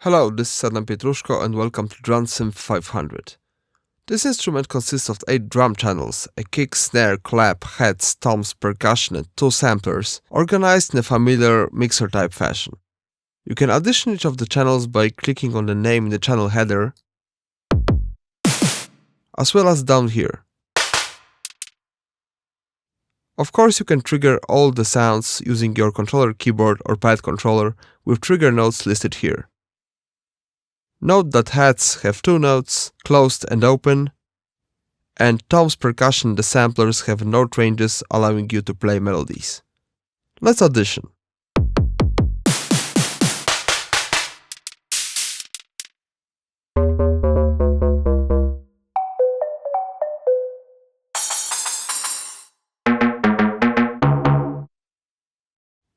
Hello, this is Adam Pietruszko and welcome to Drumsynth500. This instrument consists of 8 drum channels, a kick, snare, clap, heads, toms, percussion and 2 samplers, organized in a familiar mixer-type fashion. You can audition each of the channels by clicking on the name in the channel header, as well as down here. Of course, you can trigger all the sounds using your controller keyboard or pad controller with trigger notes listed here. Note that heads have 2 notes, closed and open, and toms, percussion and the samplers have note ranges allowing you to play melodies. Let's audition.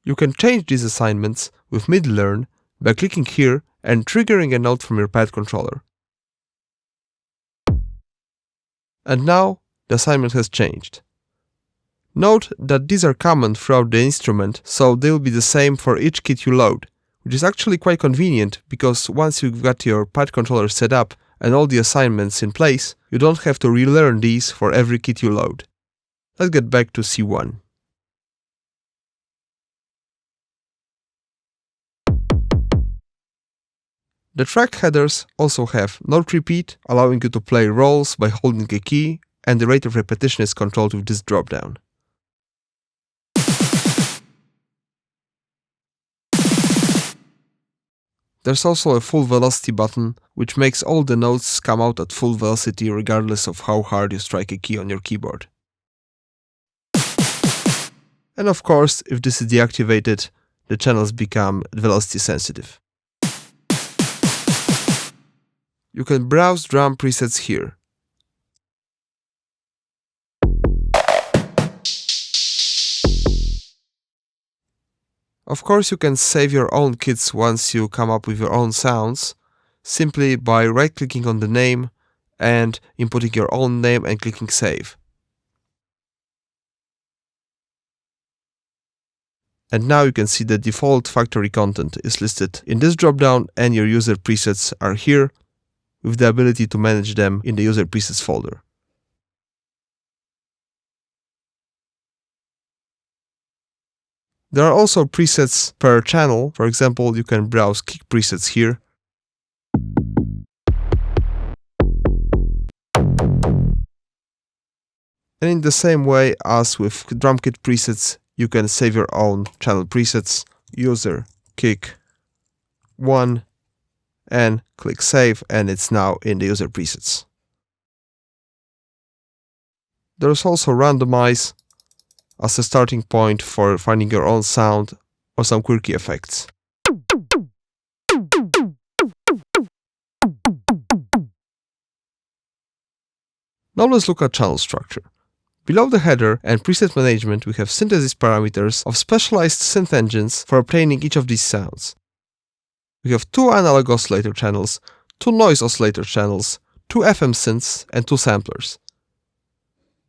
You can change these assignments with mid-learn by clicking here and triggering a note from your pad controller. And now the assignment has changed. Note that these are common throughout the instrument, so they will be the same for each kit you load, which is actually quite convenient because once you've got your pad controller set up and all the assignments in place, you don't have to relearn these for every kit you load. Let's get back to C1. The track headers also have note repeat, allowing you to play rolls by holding a key, and the rate of repetition is controlled with this dropdown. There's also a full velocity button, which makes all the notes come out at full velocity regardless of how hard you strike a key on your keyboard. And of course, if this is deactivated, the channels become velocity sensitive. You can browse drum presets here. Of course, you can save your own kits once you come up with your own sounds, simply by right-clicking on the name and inputting your own name and clicking save. And now you can see the default factory content is listed in this dropdown and your user presets are here, with the ability to manage them in the user presets folder. There are also presets per channel. For example, you can browse kick presets here. And in the same way as with drum kit presets, you can save your own channel presets, user kick 1, and click save, and it's now in the user presets. There's also randomize as a starting point for finding your own sound or some quirky effects. Now let's look at channel structure. Below the header and preset management, we have synthesis parameters of specialized synth engines for obtaining each of these sounds. We have 2 analog oscillator channels, 2 noise oscillator channels, 2 FM synths, and 2 samplers.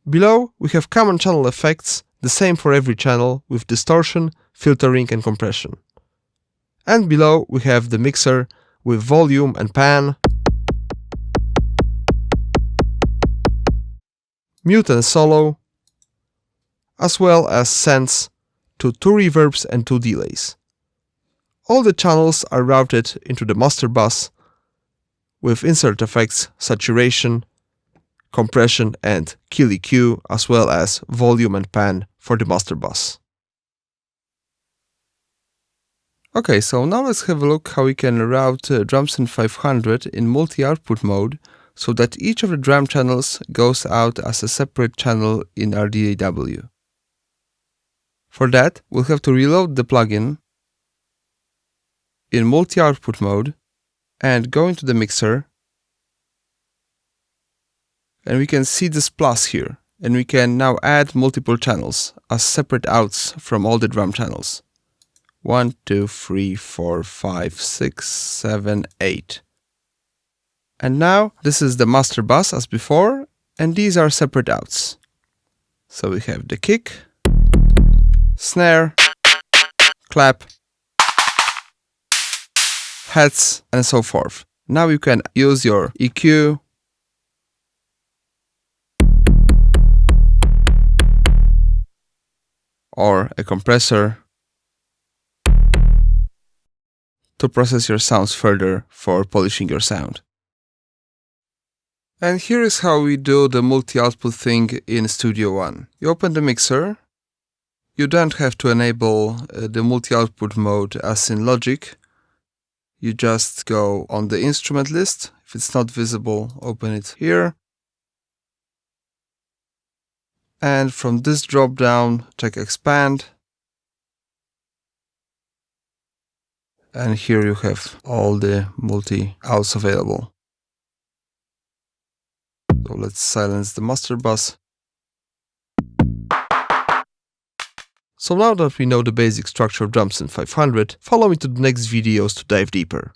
Below, we have common channel effects, the same for every channel, with distortion, filtering, and compression. And below, we have the mixer with volume and pan, mute and solo, as well as sends to 2 reverbs and 2 delays. All the channels are routed into the master bus with insert effects, saturation, compression and kill EQ, as well as volume and pan for the master bus. Okay, so now let's have a look how we can route Drumsynth500 in multi-output mode so that each of the drum channels goes out as a separate channel in our DAW. For that, we'll have to reload the plugin in multi-output mode and go into the mixer, and we can see this plus here, and we can now add multiple channels as separate outs from all the drum channels. 1, 2, 3, 4, 5, 6, 7, 8. And now this is the master bus as before, and these are separate outs. So we have the kick, snare, clap, heads, and so forth. Now you can use your EQ, or a compressor to process your sounds further for polishing your sound. And here is how we do the multi-output thing in Studio One. You open the mixer. You don't have to enable the multi-output mode as in Logic. You just go on the instrument list. If it's not visible, open it here. And from this drop-down, check Expand. And here you have all the multi-outs available. So let's silence the master bus. So now that we know the basic structure of Drumsynth500, follow me to the next videos to dive deeper.